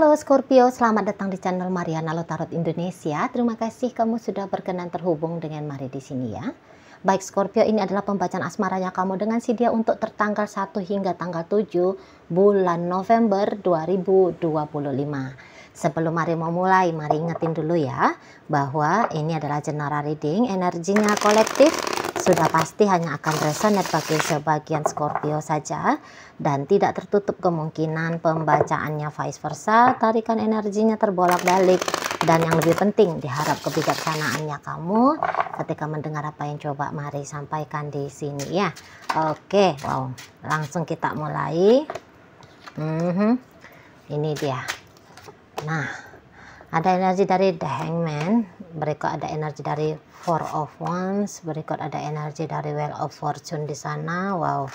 Halo Scorpio, selamat datang di channel Mariana Tarot Indonesia. Terima kasih kamu sudah berkenan terhubung dengan Mari di sini ya. Baik Scorpio, ini adalah pembacaan asmaranya kamu dengan si dia untuk tertanggal 1 hingga tanggal 7 bulan November 2025. Sebelum Mari mau mulai, Mari ingetin dulu ya bahwa ini adalah general reading, energinya kolektif. Sudah pasti hanya akan resonate bagi sebagian Scorpio saja dan tidak tertutup kemungkinan pembacaannya vice versa, tarikan energinya terbolak-balik, dan yang lebih penting diharap kebijaksanaannya kamu ketika mendengar apa yang coba Mari sampaikan di sini ya. Oke, wow, langsung kita mulai. Ini dia. Nah, ada energi dari The Hangman, berikut ada energi dari Four of Wands, berikut ada energi dari Wheel of Fortune di sana. Wow.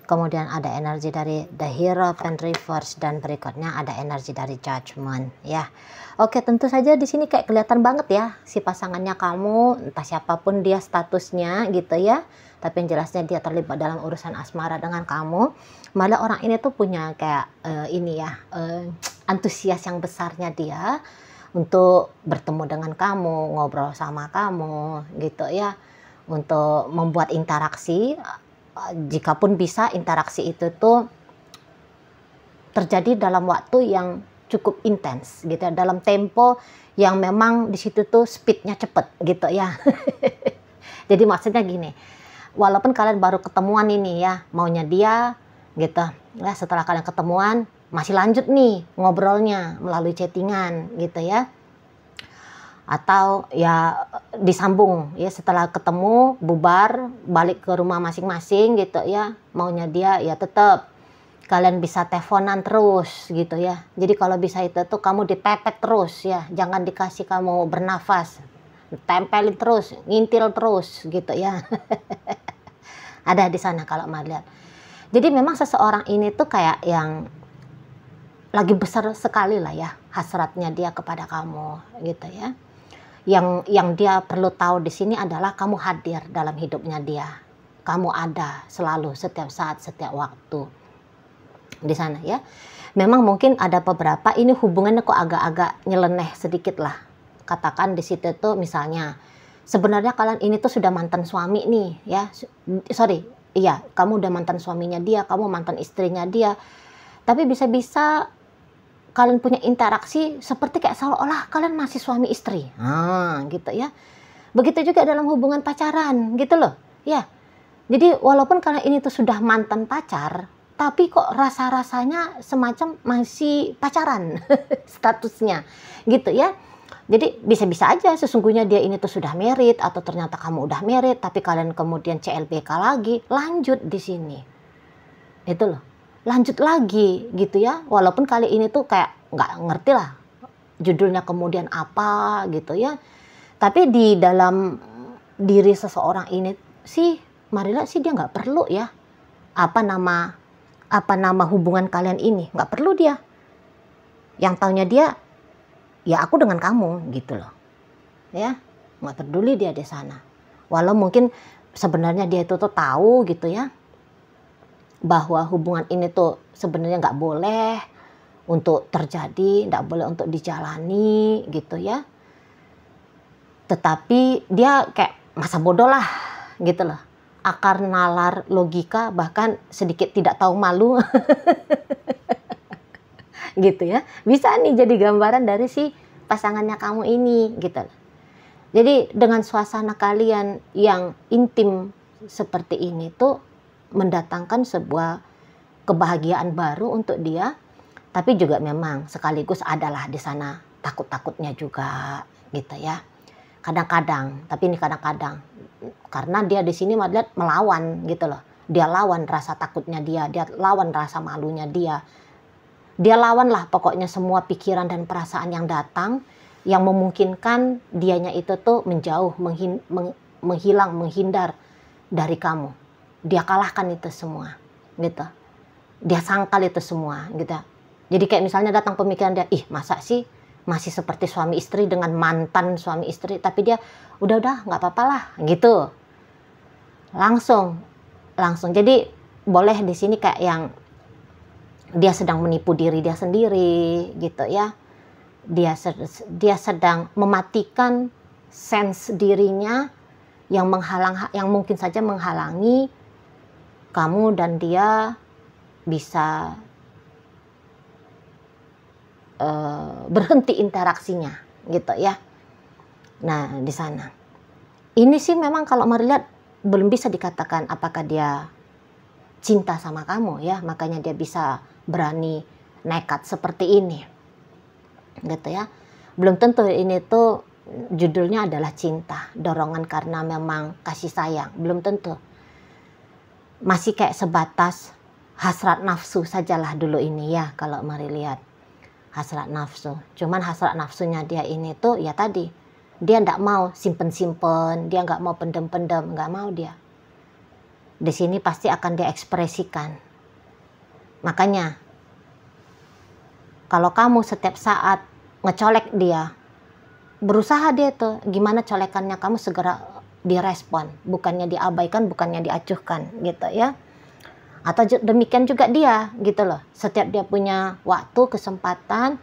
Kemudian ada energi dari The Hierophant Reverse dan berikutnya ada energi dari Judgment ya. Oke, tentu saja di sini kayak kelihatan banget ya si pasangannya kamu, entah siapapun dia statusnya gitu ya. Tapi yang jelasnya dia terlibat dalam urusan asmara dengan kamu. Malah orang ini tuh punya kayak antusias yang besarnya dia untuk bertemu dengan kamu, ngobrol sama kamu gitu ya, untuk membuat interaksi. Jikapun bisa interaksi itu tuh terjadi dalam waktu yang cukup intens gitu ya, dalam tempo yang memang di situ tuh speednya cepet gitu ya. Jadi maksudnya gini, walaupun kalian baru ketemuan ini ya, maunya dia gitu ya, setelah kalian ketemuan masih lanjut nih ngobrolnya melalui chattingan gitu ya, atau ya disambung ya, setelah ketemu bubar balik ke rumah masing-masing gitu ya, maunya dia ya tetap kalian bisa teleponan terus gitu ya. Jadi kalau bisa itu tuh kamu dipepet terus ya, jangan dikasih kamu bernafas, tempelin terus, ngintil terus gitu ya. Ada di sana kalau mau lihat. Jadi memang seseorang ini tuh kayak yang lagi besar sekali lah ya hasratnya dia kepada kamu gitu ya. Yang dia perlu tahu di sini adalah kamu hadir dalam hidupnya dia. Kamu ada selalu, setiap saat, setiap waktu di sana ya. Memang mungkin ada beberapa ini hubungannya kok agak-agak nyeleneh sedikit lah. Katakan di situ tuh misalnya sebenarnya kalian ini tuh sudah mantan suami nih ya. Iya, kamu udah mantan suaminya dia, kamu mantan istrinya dia. Tapi bisa-bisa kalian punya interaksi seperti kayak seolah-olah kalian masih suami istri. Gitu ya. Begitu juga dalam hubungan pacaran gitu loh. Ya. Jadi walaupun kalian ini tuh sudah mantan pacar, tapi kok rasa-rasanya semacam masih pacaran statusnya. Gitu ya. Jadi bisa-bisa aja sesungguhnya dia ini tuh sudah married atau ternyata kamu udah married tapi kalian kemudian CLBK lagi, lanjut di sini. Itu loh. Lanjut lagi gitu ya, walaupun kali ini tuh kayak nggak ngerti lah judulnya kemudian apa gitu ya, tapi di dalam diri seseorang ini sih Marila sih dia nggak perlu ya apa nama hubungan kalian ini, nggak perlu dia. Yang taunya dia ya aku dengan kamu gitu loh ya, nggak peduli dia di sana. Walau mungkin sebenarnya dia itu tuh tahu gitu ya bahwa hubungan ini tuh sebenarnya nggak boleh untuk terjadi, nggak boleh untuk dijalani gitu ya. Tetapi dia kayak masa bodoh lah gitu loh. Akar nalar logika bahkan sedikit tidak tahu malu. Gitu ya. Bisa nih jadi gambaran dari si pasangannya kamu ini gitu loh. Jadi dengan suasana kalian yang intim seperti ini tuh mendatangkan sebuah kebahagiaan baru untuk dia, tapi juga memang sekaligus adalah di sana takut-takutnya juga gitu ya. Kadang-kadang, tapi ini kadang-kadang karena dia di sini melawan gitu loh. Dia lawan rasa takutnya dia lawan rasa malunya dia lawan lah pokoknya semua pikiran dan perasaan yang datang yang memungkinkan dianya itu tuh menjauh, menghilang, menghindar dari kamu. Dia kalahkan itu semua gitu, dia sangkal itu semua gitu. Jadi kayak misalnya datang pemikiran dia, masa sih masih seperti suami istri dengan mantan suami istri, tapi dia udah nggak apa-apa lah gitu, langsung. Jadi boleh di sini kayak yang dia sedang menipu diri dia sendiri gitu ya. Dia sedang mematikan sense dirinya yang mungkin saja menghalangi kamu dan dia bisa berhenti interaksinya gitu ya. Nah, di sana. Ini sih memang kalau Mari lihat belum bisa dikatakan apakah dia cinta sama kamu ya, makanya dia bisa berani nekat seperti ini. Gitu ya. Belum tentu ini tuh judulnya adalah cinta, dorongan karena memang kasih sayang, belum tentu. Masih kayak sebatas hasrat nafsu sajalah dulu ini ya, kalau Mari lihat. Hasrat nafsu. Cuman hasrat nafsunya dia ini tuh ya tadi, dia nggak mau simpen-simpen, dia nggak mau pendem-pendem, nggak mau dia. Di sini pasti akan dia ekspresikan. Makanya, kalau kamu setiap saat ngecolek dia, berusaha dia tuh, gimana colekannya kamu segera direspon. Bukannya diabaikan, bukannya diacuhkan gitu ya. Atau demikian juga dia gitu loh. Setiap dia punya waktu, kesempatan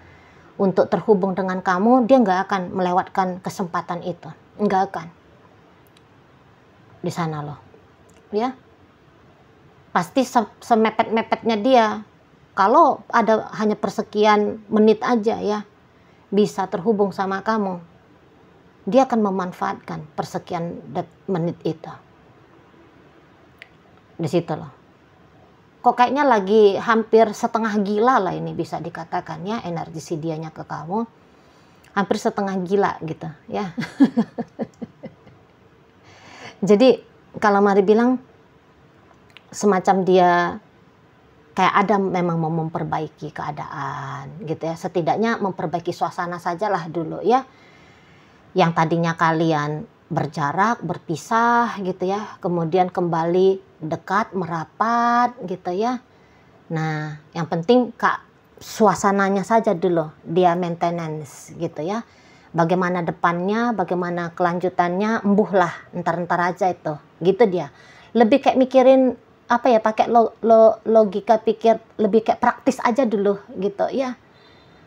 untuk terhubung dengan kamu, dia nggak akan melewatkan kesempatan itu, nggak akan. Di sana loh, ya. Pasti semepet-mepetnya dia. Kalau ada hanya persekian menit aja ya, bisa terhubung sama kamu, dia akan memanfaatkan persekian menit itu. Di situ loh. Kok kayaknya lagi hampir setengah gila lah ini bisa dikatakan ya, energi si dianya ke kamu hampir setengah gila gitu ya. Jadi kalau Mari bilang semacam dia kayak ada memang mau memperbaiki keadaan gitu ya, setidaknya memperbaiki suasana sajalah dulu ya. Yang tadinya kalian berjarak, berpisah gitu ya, kemudian kembali dekat, merapat gitu ya. Nah, yang penting suasananya saja dulu dia maintenance gitu ya. Bagaimana depannya, bagaimana kelanjutannya, embuhlah, ntar-ntar aja itu. Gitu dia. Lebih kayak mikirin apa ya, pakai logika pikir, lebih kayak praktis aja dulu gitu ya.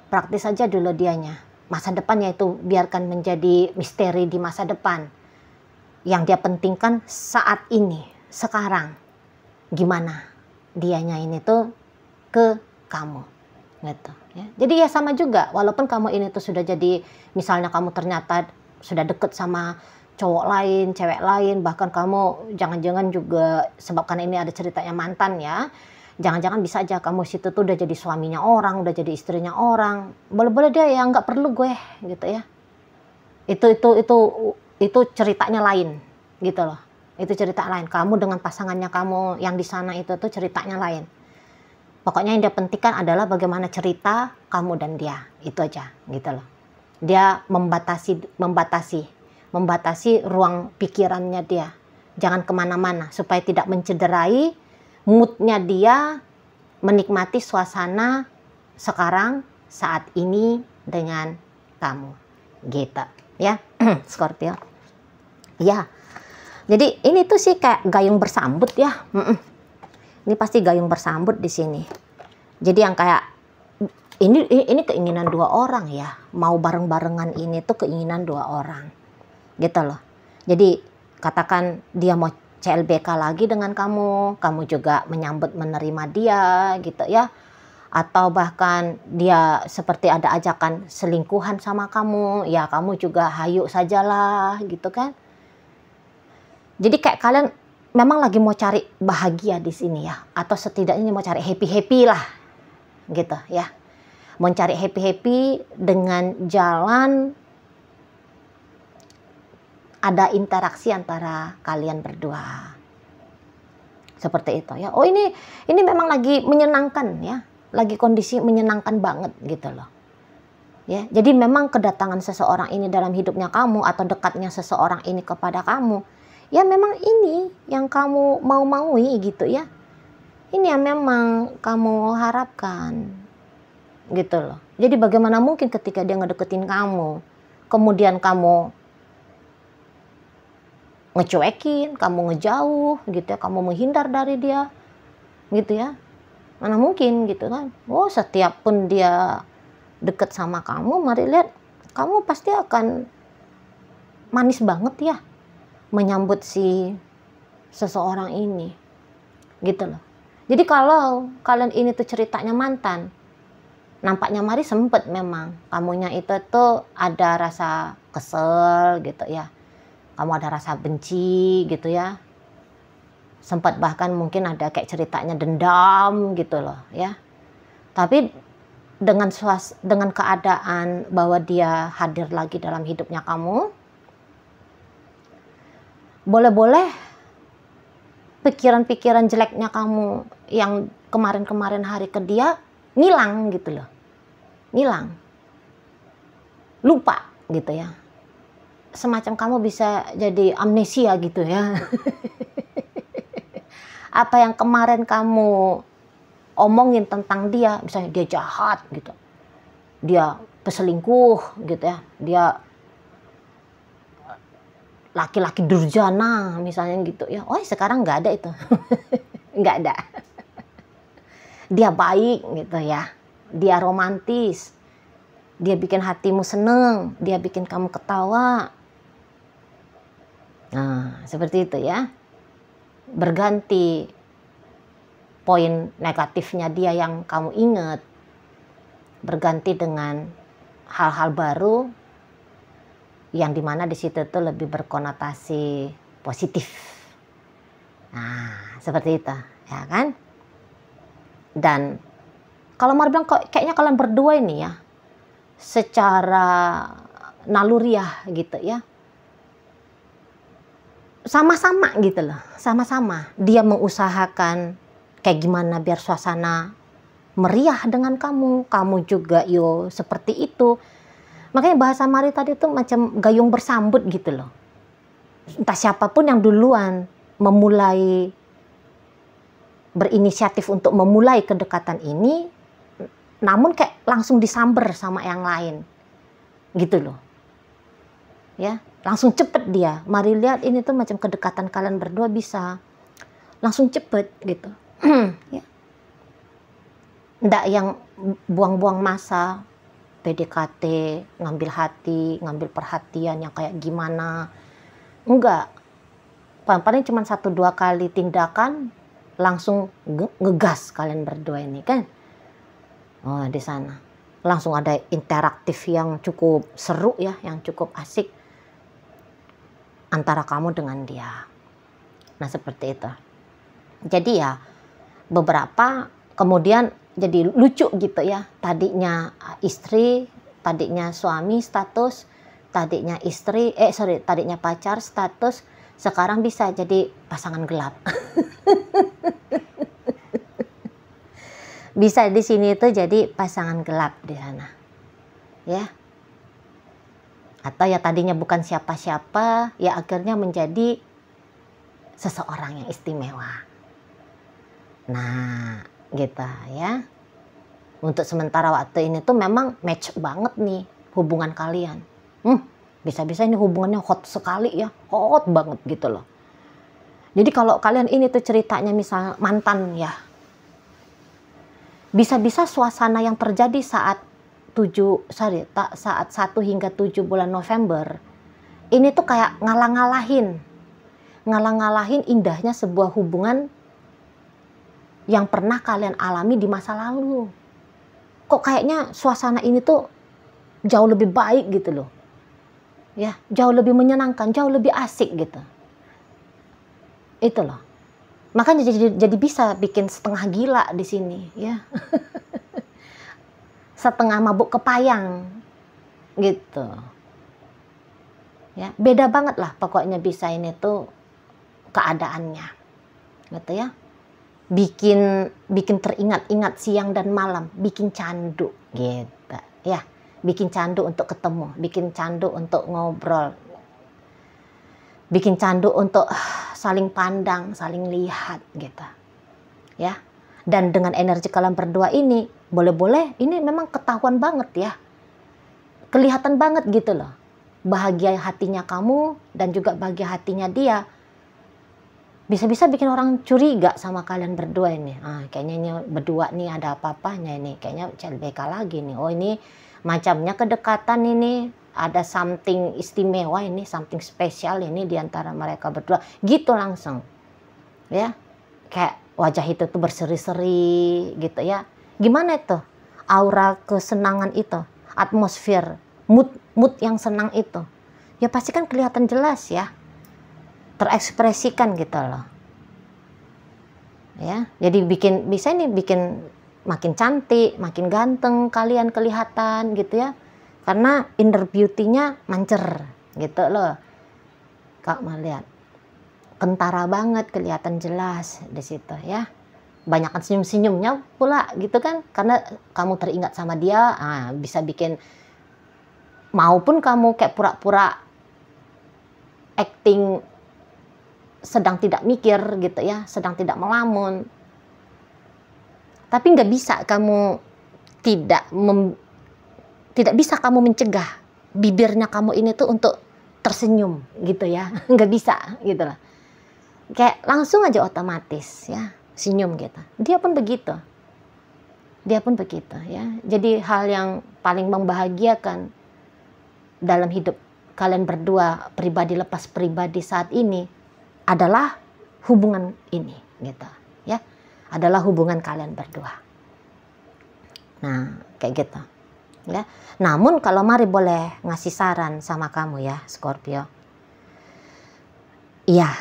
Praktis aja dulu dianya. Masa depannya itu biarkan menjadi misteri di masa depan. Yang dia pentingkan saat ini, sekarang. Gimana dianya ini tuh ke kamu. Gitu, ya. Jadi ya sama juga, walaupun kamu ini tuh sudah jadi, misalnya kamu ternyata sudah deket sama cowok lain, cewek lain, bahkan kamu jangan-jangan juga, sebab karena ini ada ceritanya mantan ya, jangan-jangan bisa aja kamu situ tuh udah jadi suaminya orang, udah jadi istrinya orang. Boleh-boleh dia ya, nggak perlu gue gitu ya. Itu ceritanya lain gitu loh. Itu cerita lain. Kamu dengan pasangannya kamu yang di sana itu tuh ceritanya lain. Pokoknya yang dia pentingkan adalah bagaimana cerita kamu dan dia. Itu aja gitu loh. Dia membatasi ruang pikirannya dia. Jangan kemana-mana supaya tidak mencederai moodnya dia menikmati suasana sekarang saat ini dengan kamu gitu ya. Scorpio ya. Jadi ini tuh sih kayak gayung bersambut ya. Ini pasti gayung bersambut di sini. Jadi yang kayak ini keinginan dua orang ya, mau bareng-barengan, ini tuh keinginan dua orang gitu loh. Jadi katakan dia mau CLBK lagi dengan kamu juga menyambut menerima dia gitu ya. Atau bahkan dia seperti ada ajakan selingkuhan sama kamu, ya kamu juga hayu sajalah gitu kan. Jadi kayak kalian memang lagi mau cari bahagia di sini ya, atau setidaknya mau cari happy lah gitu ya. Mau cari happy dengan jalan ada interaksi antara kalian berdua. Seperti itu ya. Oh ini memang lagi menyenangkan ya. Lagi kondisi menyenangkan banget gitu loh. Ya, jadi memang kedatangan seseorang ini dalam hidupnya kamu atau dekatnya seseorang ini kepada kamu, ya memang ini yang kamu mau-maui gitu ya. Ini yang memang kamu harapkan gitu loh. Jadi bagaimana mungkin ketika dia ngedeketin kamu, kemudian kamu ngecuekin, kamu ngejauh gitu ya, kamu menghindar dari dia gitu ya. Mana mungkin gitu kan. Oh, setiap pun dia deket sama kamu, mari lihat kamu pasti akan manis banget ya menyambut si seseorang ini gitu loh. Jadi kalau kalian ini tuh ceritanya mantan, nampaknya mari sempet memang kamunya itu tuh ada rasa kesel gitu ya, kamu ada rasa benci gitu ya, sempat bahkan mungkin ada kayak ceritanya dendam gitu loh ya. Tapi dengan keadaan bahwa dia hadir lagi dalam hidupnya kamu, boleh-boleh pikiran-pikiran jeleknya kamu yang kemarin-kemarin hari ke dia ngilang gitu loh. Ngilang. Lupa gitu ya. Semacam kamu bisa jadi amnesia gitu ya. Apa yang kemarin kamu omongin tentang dia, misalnya dia jahat gitu, dia peselingkuh gitu ya, dia laki-laki durjana misalnya gitu ya, oh sekarang nggak ada itu. Nggak ada. Dia baik gitu ya, dia romantis, dia bikin hatimu seneng, dia bikin kamu ketawa. Nah seperti itu ya. Berganti poin negatifnya dia yang kamu ingat, berganti dengan hal-hal baru yang dimana di situ tuh lebih berkonotasi positif. Nah seperti itu ya kan. Dan kalau mau bilang kok kayaknya kalian berdua ini ya secara naluriah gitu ya, sama-sama gitu loh, sama-sama dia mengusahakan kayak gimana biar suasana meriah dengan kamu, kamu juga yo seperti itu. Makanya bahasa Mari tadi tuh macam gayung bersambut gitu loh. Entah siapapun yang duluan memulai berinisiatif untuk memulai kedekatan ini, namun kayak langsung disamber sama yang lain gitu loh ya, langsung cepet dia. Mari lihat ini tuh macam kedekatan kalian berdua bisa langsung cepet gitu. Ya. Nggak yang buang-buang masa PDKT, ngambil hati, ngambil perhatian yang kayak gimana. Enggak. Paling cuma 1-2 kali tindakan langsung ngegas kalian berdua ini kan. Oh, di sana langsung ada interaktif yang cukup seru ya, yang cukup asik antara kamu dengan dia. Nah seperti itu. Jadi ya beberapa kemudian jadi lucu gitu ya. Tadinya istri, tadinya suami status, tadinya istri, tadinya pacar status, sekarang bisa jadi pasangan gelap. Bisa di sini tuh jadi pasangan gelap di sana. Ya. Atau ya tadinya bukan siapa-siapa, ya akhirnya menjadi seseorang yang istimewa. Nah, gitu ya. Untuk sementara waktu ini tuh memang match banget nih hubungan kalian. Bisa-bisa ini hubungannya hot sekali ya, hot banget gitu loh. Jadi kalau kalian ini tuh ceritanya misal mantan ya, bisa-bisa suasana yang terjadi saat 1 hingga 7 bulan November ini tuh kayak ngalah-ngalahin indahnya sebuah hubungan yang pernah kalian alami di masa lalu. Kok kayaknya suasana ini tuh jauh lebih baik gitu loh ya, jauh lebih menyenangkan, jauh lebih asik gitu. Itu loh, makanya jadi bisa bikin setengah gila di sini ya. Setengah mabuk kepayang gitu ya, beda banget lah pokoknya bisa ini tuh keadaannya gitu ya, bikin teringat-ingat siang dan malam, bikin candu gitu ya, bikin candu untuk ketemu, bikin candu untuk ngobrol, bikin candu untuk saling pandang, saling lihat gitu ya. Dan dengan energi kalian berdua ini, boleh-boleh ini memang ketahuan banget ya. Kelihatan banget gitu loh. Bahagia hatinya kamu dan juga bahagia hatinya dia. bisa-bisa bikin orang curiga sama kalian berdua ini. Kayaknya ini berdua nih ada apa-apanya ini, kayaknya CLBK lagi nih. Oh, ini macamnya kedekatan ini, ada something istimewa ini, something spesial ini di antara mereka berdua. Gitu langsung. Ya. Kayak wajah itu tuh berseri-seri gitu ya. Gimana itu? Aura kesenangan itu, atmosfer, mood yang senang itu. Ya pasti kan kelihatan jelas ya. Terekspresikan gitu loh. Ya, jadi bisa bikin makin cantik, makin ganteng kalian kelihatan gitu ya. Karena inner beauty-nya mancer gitu loh. Kak mau lihat. Kentara banget, kelihatan jelas di situ ya. Banyakan senyum-senyumnya pula gitu kan. Karena kamu teringat sama dia, bisa bikin, maupun kamu kayak pura-pura acting sedang tidak mikir gitu ya, sedang tidak melamun. Tapi nggak bisa kamu tidak bisa kamu mencegah bibirnya kamu ini tuh untuk tersenyum gitu ya, nggak bisa gitu lah. Kayak langsung aja otomatis ya senyum gitu. Dia pun begitu ya. Jadi hal yang paling membahagiakan dalam hidup kalian berdua, pribadi lepas pribadi saat ini, adalah hubungan ini gitu ya, adalah hubungan kalian berdua. Nah kayak gitu ya. Namun kalau Mari boleh ngasih saran sama kamu ya Scorpio, iya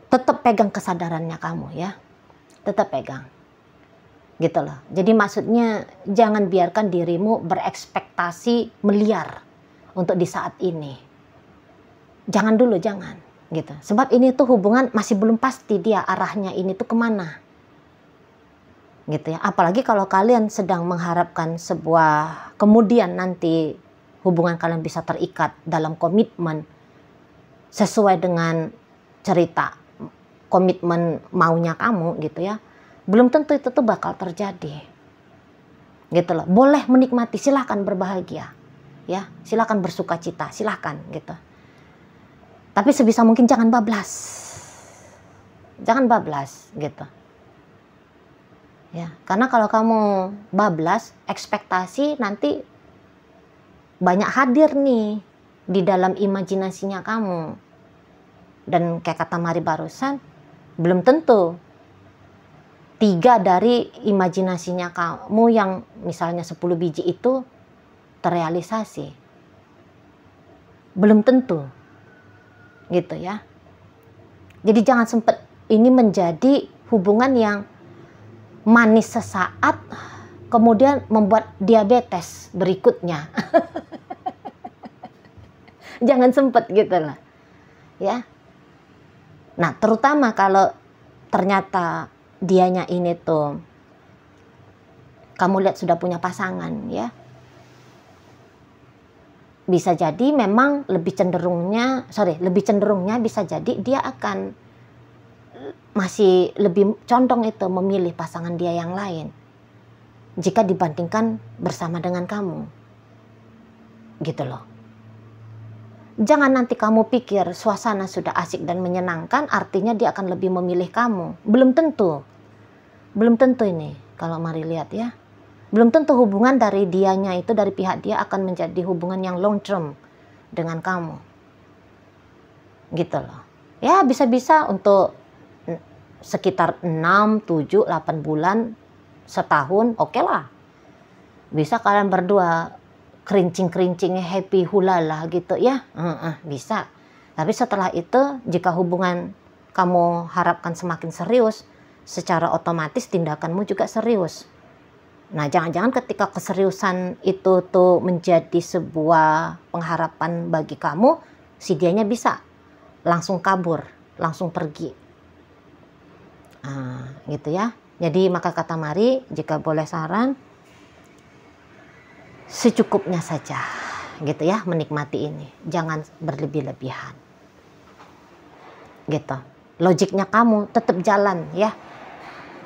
tetap pegang kesadarannya kamu ya, tetap pegang gitu loh. Jadi maksudnya jangan biarkan dirimu berekspektasi meliar untuk di saat ini. Jangan dulu, jangan gitu. Sebab ini tuh hubungan masih belum pasti dia arahnya ini tuh kemana gitu ya. Apalagi kalau kalian sedang mengharapkan sebuah kemudian nanti hubungan kalian bisa terikat dalam komitmen sesuai dengan cerita komitmen maunya kamu gitu ya. Belum tentu itu tuh bakal terjadi gitu loh. Boleh menikmati, silahkan berbahagia ya, silahkan bersuka cita, silahkan gitu. Tapi sebisa mungkin jangan bablas. Jangan bablas gitu. Ya, karena kalau kamu bablas, ekspektasi nanti banyak hadir nih di dalam imajinasinya kamu. Dan kayak kata Mari barusan, belum tentu 3 dari imajinasinya kamu yang misalnya 10 biji itu terrealisasi. Belum tentu. Gitu ya. Jadi jangan sempat ini menjadi hubungan yang manis sesaat kemudian membuat diabetes berikutnya. Jangan sempat gitu lah ya. Nah terutama kalau ternyata dianya ini tuh kamu lihat sudah punya pasangan ya, bisa jadi memang lebih cenderungnya bisa jadi dia akan masih lebih condong itu memilih pasangan dia yang lain jika dibandingkan bersama dengan kamu gitu loh. Jangan nanti kamu pikir suasana sudah asik dan menyenangkan artinya dia akan lebih memilih kamu. Belum tentu ini kalau Mari lihat ya. Belum tentu hubungan dari dianya itu, dari pihak dia akan menjadi hubungan yang long term dengan kamu. Gitu loh. Ya bisa-bisa untuk sekitar 6, 7, 8 bulan, setahun, oke lah. Bisa kalian berdua kerincing-kerincingnya happy hulala gitu ya. Bisa. Tapi setelah itu jika hubungan kamu harapkan semakin serius, secara otomatis tindakanmu juga serius. Nah, jangan-jangan ketika keseriusan itu tuh menjadi sebuah pengharapan bagi kamu, si dianya bisa langsung kabur, langsung pergi. Gitu ya. Jadi maka kata Mari, jika boleh saran, secukupnya saja gitu ya menikmati ini. Jangan berlebih-lebihan. Gitu. Logiknya kamu tetap jalan ya.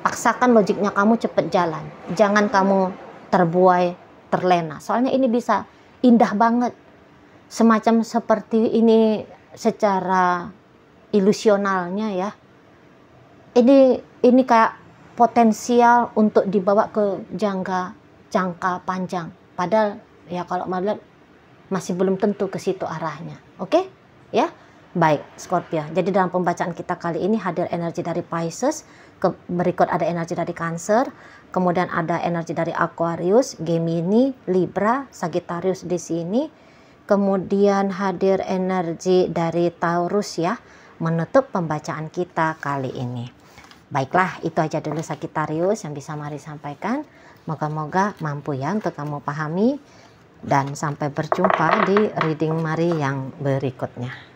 Paksakan logiknya kamu cepet jalan. Jangan kamu terbuai, terlena. Soalnya ini bisa indah banget. Semacam seperti ini secara ilusionalnya ya. Ini kayak potensial untuk dibawa ke jangka panjang. Padahal ya kalau melihat masih belum tentu ke situ arahnya. Oke? Ya. Baik, Scorpio. Jadi dalam pembacaan kita kali ini hadir energi dari Pisces, berikut ada energi dari Cancer, kemudian ada energi dari Aquarius, Gemini, Libra, Sagittarius di sini. Kemudian hadir energi dari Taurus ya, menutup pembacaan kita kali ini. Baiklah, itu aja dulu Sagittarius yang bisa Mari sampaikan. Moga-moga mampu ya untuk kamu pahami. Dan sampai berjumpa di reading Mari yang berikutnya.